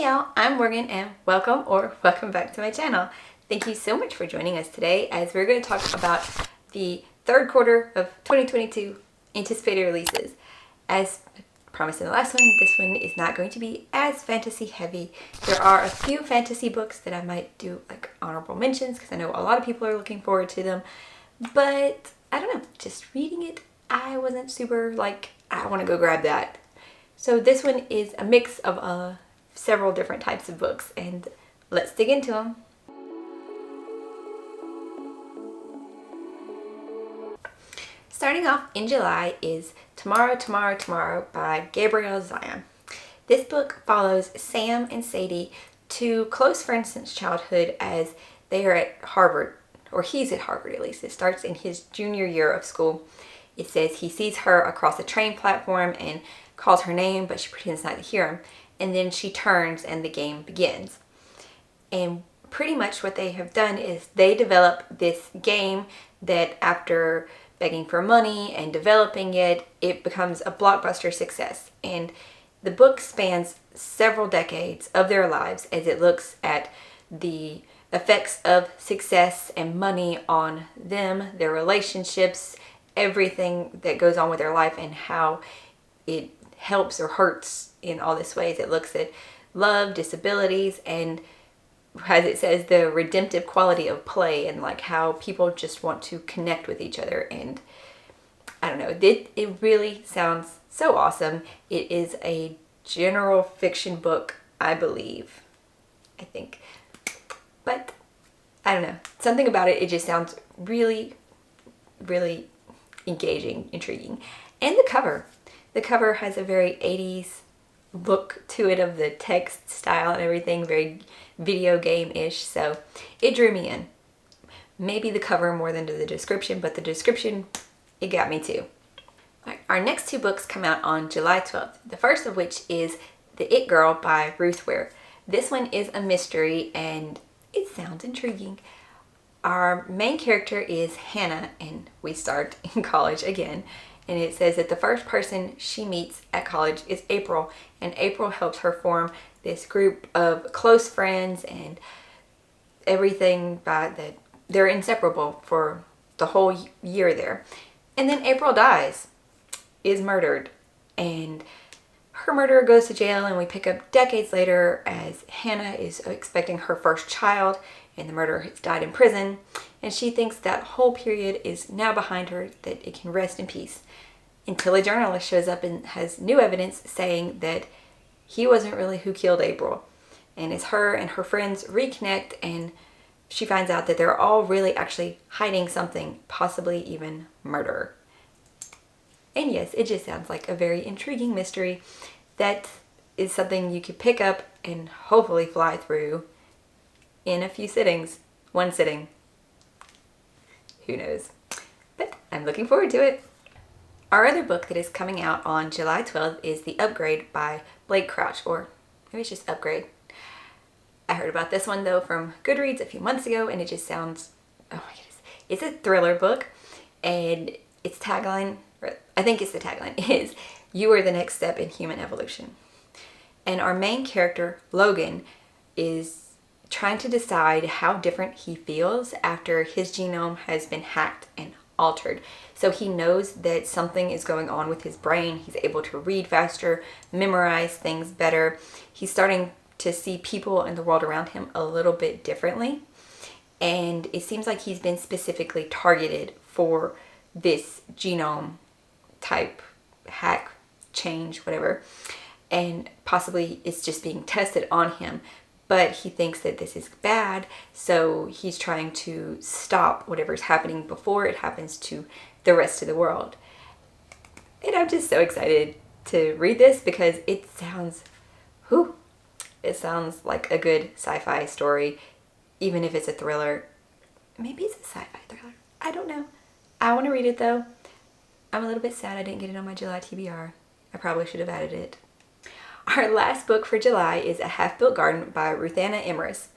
y'all, I'm Morgan and welcome back to my channel. Thank you so much for joining us today as we're going to talk about the third quarter of 2022 anticipated releases. As promised in the last one, this one is not going to be as fantasy heavy. There are a few fantasy books that I might do like honorable mentions because I know a lot of people are looking forward to them, but I don't know, just reading it, I wasn't super like, I want to go grab that. So this one is a mix of several different types of books, and let's dig into them. Starting off in July is Tomorrow, Tomorrow, Tomorrow by Gabrielle Zion. This book follows Sam and Sadie, two close friends since childhood, as they are at Harvard, or he's at Harvard at least. It starts in his junior year of school. It says he sees her across a train platform and calls her name, but she pretends not to hear him. And then she turns and the game begins. And pretty much what they have done is they develop this game that after begging for money and developing it, it becomes a blockbuster success. And the book spans several decades of their lives as it looks at the effects of success and money on them, their relationships, everything that goes on with their life, and how it helps or hurts in all these ways. It looks at love, disabilities, and as it says, the redemptive quality of play, and like how people just want to connect with each other. And I don't know, it really sounds so awesome. It is a general fiction book, I believe, I think, but I don't know, something about it, it just sounds really, really engaging, intriguing. And the cover has a very 80s look to it, of the text style and everything, very video game-ish, so it drew me in. Maybe the cover more than the description, but the description, it got me too. Right, our next two books come out on July 12th, the first of which is The It Gril by Ruth Ware. This one is a mystery and it sounds intriguing. Our main character is Hannah, and we start in college again. And it says that the first person she meets at college is April, and April helps her form this group of close friends and everything by that they're inseparable for the whole year there. And then April dies, is murdered, and her murderer goes to jail, and we pick up decades later as Hannah is expecting her first child, and the murderer has died in prison, and she thinks that whole period is now behind her, that it can rest in peace. Until a journalist shows up and has new evidence saying that he wasn't really who killed April. And as her and her friends reconnect, and she finds out that they're all really actually hiding something, possibly even murder. And yes, it just sounds like a very intriguing mystery that is something you could pick up and hopefully fly through in a few sittings. One sitting. Who knows? But I'm looking forward to it. Our other book that is coming out on July 12th is The Upgrade by Blake Crouch, or maybe it's just Upgrade. I heard about this one though from Goodreads a few months ago, and it just sounds, oh my goodness. It's a thriller book, and its tagline, I think it's the tagline, is "You are the next step in human evolution." And our main character, Logan, is trying to decide how different he feels after his genome has been hacked and altered. So he knows that something is going on with his brain. He's able to read faster, memorize things better. He's starting to see people and the world around him a little bit differently. And it seems like he's been specifically targeted for this genome type hack, change, whatever. And possibly it's just being tested on him. But he thinks that this is bad, so he's trying to stop whatever's happening before it happens to the rest of the world. And I'm just so excited to read this because it sounds, it sounds like a good sci-fi story, even if it's a thriller. Maybe it's a sci-fi thriller. I don't know. I want to read it though. I'm a little bit sad I didn't get it on my July TBR. I probably should have added it. Our last book for July is A Half-Built Garden by Ruthanna Emrys.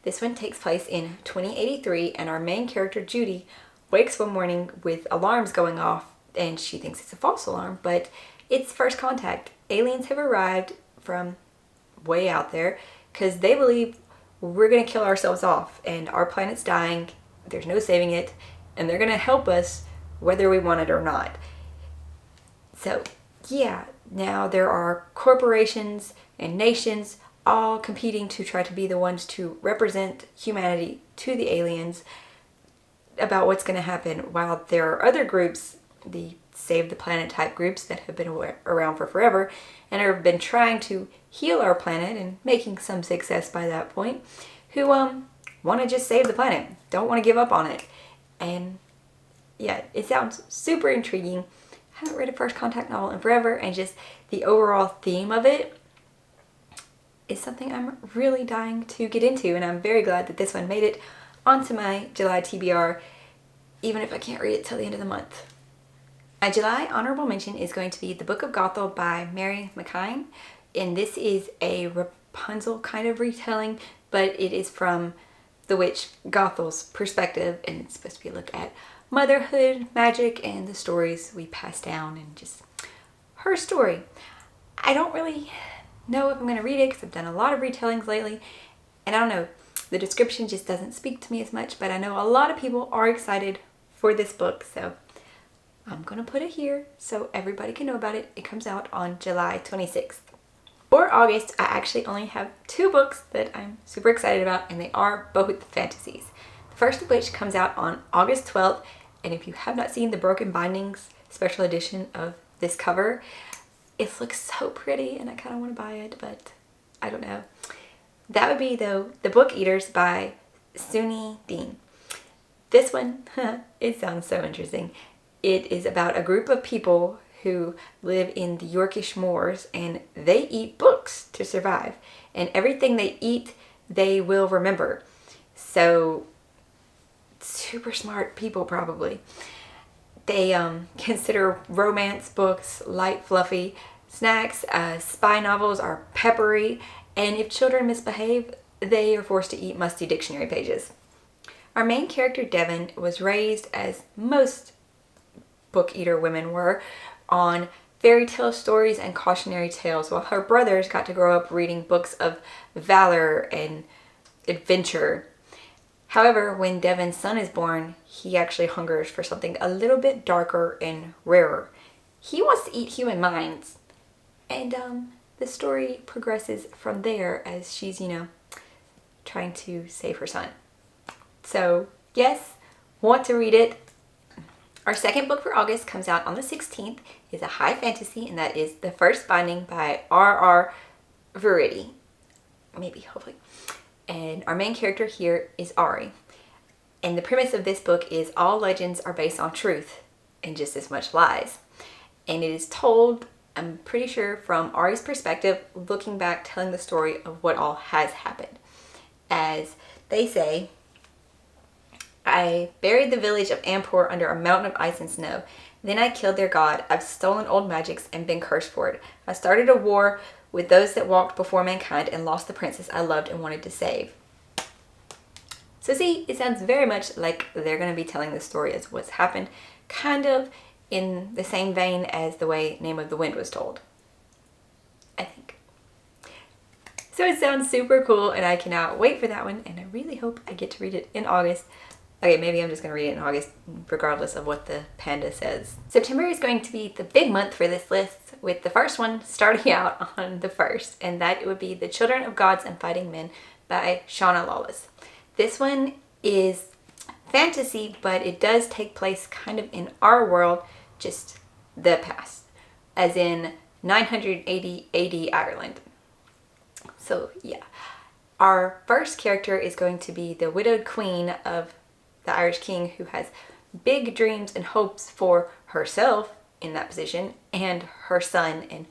This one takes place in 2083, and our main character, Judy, wakes one morning with alarms going off, and she thinks it's a false alarm, but it's first contact. Aliens have arrived from way out there, because they believe we're going to kill ourselves off and our planet's dying, there's no saving it, and they're going to help us whether we want it or not. So yeah, now there are corporations and nations all competing to try to be the ones to represent humanity to the aliens about what's going to happen, while there are other groups, the Save the Planet type groups that have been around for forever and have been trying to heal our planet and making some success by that point, who want to just save the planet, don't want to give up on it. And yeah, it sounds super intriguing. I haven't read a First Contact novel in forever, and just the overall theme of it is something I'm really dying to get into, and I'm very glad that this one made it onto my July TBR, even if I can't read it till the end of the month. My July honorable mention is going to be The Book of Gothel by Mary McKine, and this is a Rapunzel kind of retelling, but it is from the witch Gothel's perspective, and it's supposed to be a look at motherhood, magic, and the stories we pass down, and just her story. I don't really know if I'm going to read it because I've done a lot of retellings lately, and I don't know, the description just doesn't speak to me as much, but I know a lot of people are excited for this book, so I'm going to put it here so everybody can know about it. It comes out on July 26th. For August, I actually only have 2 books that I'm super excited about, and they are both fantasies. The first of which comes out on August 12th, and if you have not seen the Broken Bindings special edition of this cover, it looks so pretty and I kind of want to buy it, but I don't know. That would be, though, The Book Eaters by Suni Dean. This one, it sounds so interesting. It is about a group of people who live in the Yorkish moors, and they eat books to survive. And everything they eat, they will remember. So, super smart people probably. They consider romance books light, fluffy snacks. Spy novels are peppery. And if children misbehave, they are forced to eat musty dictionary pages. Our main character, Devon, was raised, as most book eater women were, on fairy tale stories and cautionary tales, while her brothers got to grow up reading books of valor and adventure. However, when Devon's son is born, he actually hungers for something a little bit darker and rarer. He wants to eat human minds. And the story progresses from there as she's, trying to save her son. So, yes, want to read it. Our second book for August comes out on the 16th, is a high fantasy, and that is The First Binding by R.R. Verity. Maybe, hopefully. And our main character here is Ari. And the premise of this book is all legends are based on truth and just as much lies. And it is told, I'm pretty sure, from Ari's perspective, looking back, telling the story of what all has happened. As they say, I buried the village of Ampor under a mountain of ice and snow. Then I killed their god. I've stolen old magics and been cursed for it. I started a war with those that walked before mankind and lost the princess I loved and wanted to save. So see, it sounds very much like they're going to be telling the story as what's happened, kind of in the same vein as the way Name of the Wind was told, I think. So it sounds super cool, and I cannot wait for that one, and I really hope I get to read it in August. Okay, maybe I'm just going to read it in August, regardless of what the panda says. September is going to be the big month for this list, with the first one starting out on the 1st, and that would be The Children of Gods and Fighting Men by Shauna Lawless. This one is fantasy, but it does take place kind of in our world, just the past, as in 980 AD Ireland. So yeah, our first character is going to be the widowed queen of the Irish king, who has big dreams and hopes for herself in that position and her son and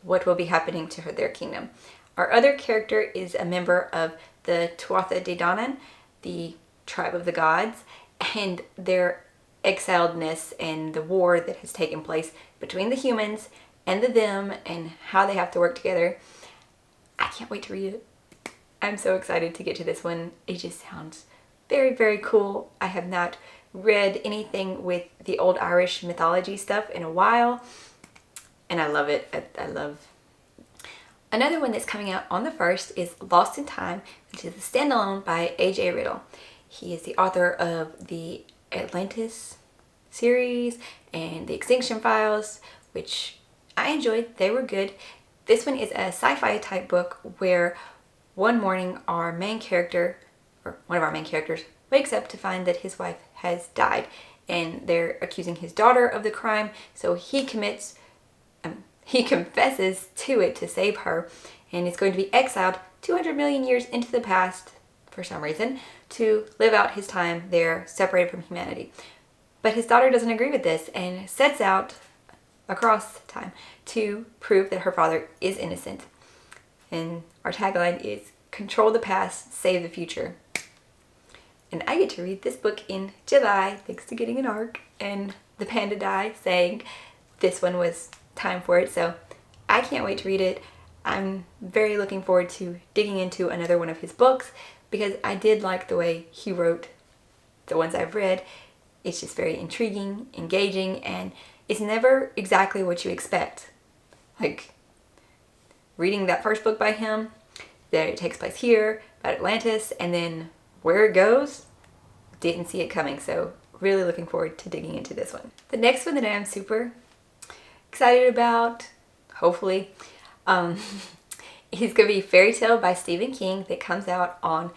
what will be happening to their kingdom. Our other character is a member of the Tuatha De Danann, the tribe of the gods, and their exiledness and the war that has taken place between the humans and the them and how they have to work together. I can't wait to read it. I'm so excited to get to this one. It just sounds very, very cool. I have not read anything with the old Irish mythology stuff in a while, and I love it. I Another one that's coming out on the 1st is Lost in Time, which is a standalone by A.J. Riddle. He is the author of the Atlantis series and the Extinction Files, which I enjoyed. They were good. This one is a sci-fi type book where one morning our main character, or one of our main characters, wakes up to find that his wife has died, and they're accusing his daughter of the crime, so he confesses to it to save her, and is going to be exiled 200 million years into the past for some reason to live out his time there separated from humanity. But his daughter doesn't agree with this and sets out across time to prove that her father is innocent. And our tagline is "Control the past, save the future." And I get to read this book in July thanks to getting an ARC and the Panda Die saying this one was time for it. So I can't wait to read it. I'm very looking forward to digging into another one of his books because I did like the way he wrote the ones I've read. It's just very intriguing, engaging, and it's never exactly what you expect. Like reading that first book by him, that it takes place here, about Atlantis, and then where it goes, didn't see it coming. So really looking forward to digging into this one. The next one that I'm super excited about, hopefully, is going to be Fairytale by Stephen King that comes out on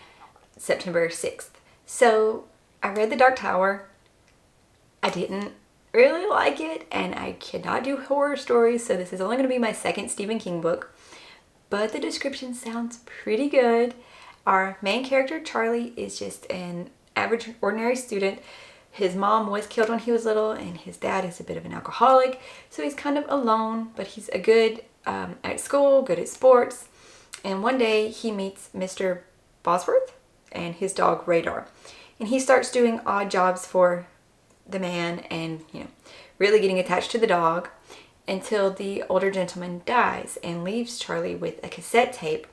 September 6th. So I read The Dark Tower. I didn't really like it, and I cannot do horror stories, so this is only going to be my second Stephen King book. But the description sounds pretty good. Our main character, Charlie, is just an average, ordinary student. His mom was killed when he was little, and his dad is a bit of an alcoholic, so he's kind of alone, but he's a good at school, good at sports. And one day he meets Mr. Bosworth and his dog Radar, and he starts doing odd jobs for the man and, really getting attached to the dog until the older gentleman dies and leaves Charlie with a cassette tape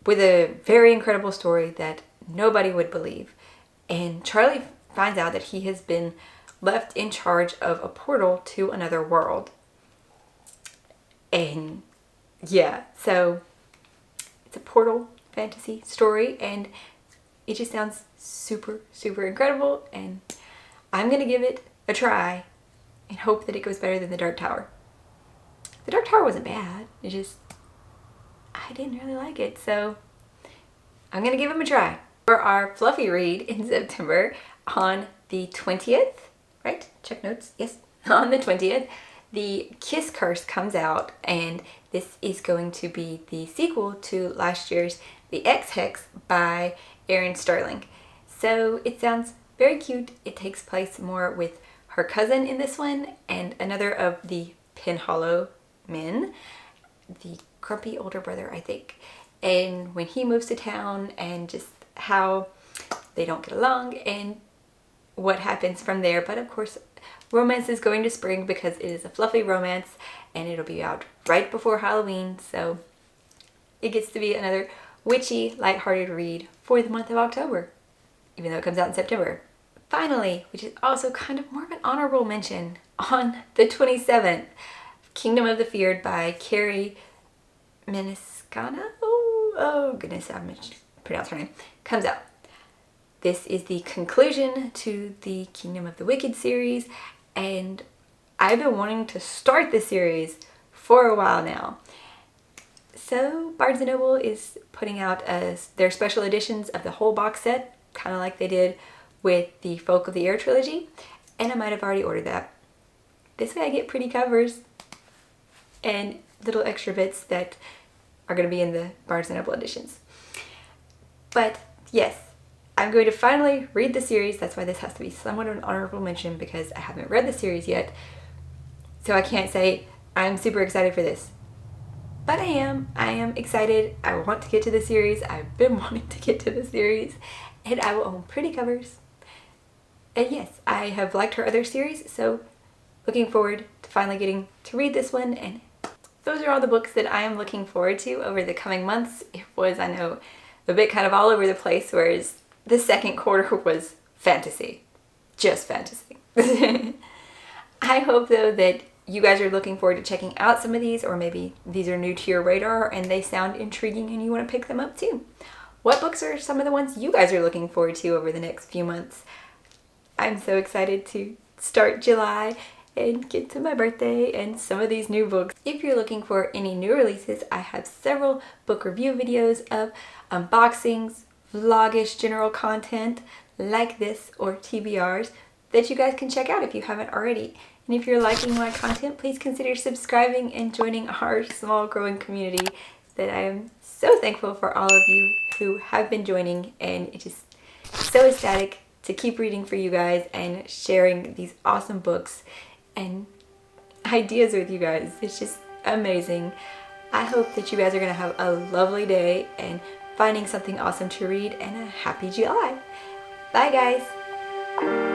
with a very incredible story that nobody would believe. And Charlie finds out that he has been left in charge of a portal to another world. And yeah, so it's a portal fantasy story, and it just sounds super, super incredible, and I'm going to give it a try and hope that it goes better than The Dark Tower. The Dark Tower wasn't bad, I didn't really like it, so I'm going to give him a try. For our fluffy read in September, on the 20th, right? Check notes, yes. On the 20th, The Kiss Curse comes out, and this is going to be the sequel to last year's The X-Hex by Erin Sterling. So it sounds very cute. It takes place more with her cousin in this one and another of the Penhollow men, the grumpy older brother, I think. And when he moves to town and just how they don't get along and what happens from there. But of course, romance is going to spring because it is a fluffy romance and it'll be out right before Halloween. So it gets to be another witchy, lighthearted read for the month of October, even though it comes out in September. Finally, which is also kind of more of an honorable mention, on the 27th, Kingdom of the Feared by Carrie Meniscano. Oh goodness, I'm mispronouncing her name. Comes out. This is the conclusion to the Kingdom of the Wicked series, and I've been wanting to start the series for a while now. So Barnes & Noble is putting out their special editions of the whole box set, kind of like they did with the Folk of the Air trilogy, and I might have already ordered that. This way I get pretty covers and little extra bits that are going to be in the Barnes & Noble editions. But yes, I'm going to finally read the series. That's why this has to be somewhat of an honorable mention, because I haven't read the series yet. So I can't say I'm super excited for this. But I am excited. I want to get to the series. I've been wanting to get to the series, and I will own pretty covers. And yes, I have liked her other series, so looking forward to finally getting to read this one. And those are all the books that I am looking forward to over the coming months. It was, I know, a bit kind of all over the place, whereas the second quarter was fantasy. Just fantasy. I hope, though, that you guys are looking forward to checking out some of these, or maybe these are new to your radar and they sound intriguing and you want to pick them up too. What books are some of the ones you guys are looking forward to over the next few months? I'm so excited to start July and get to my birthday and some of these new books. If you're looking for any new releases, I have several book review videos of unboxings, vlogish general content like this, or TBRs, that you guys can check out if you haven't already. And if you're liking my content, please consider subscribing and joining our small growing community that I am so thankful for all of you who have been joining, and it's just so ecstatic to keep reading for you guys and sharing these awesome books and ideas with you guys. It's just amazing. I hope that you guys are going to have a lovely day and finding something awesome to read, and a happy July. Bye guys.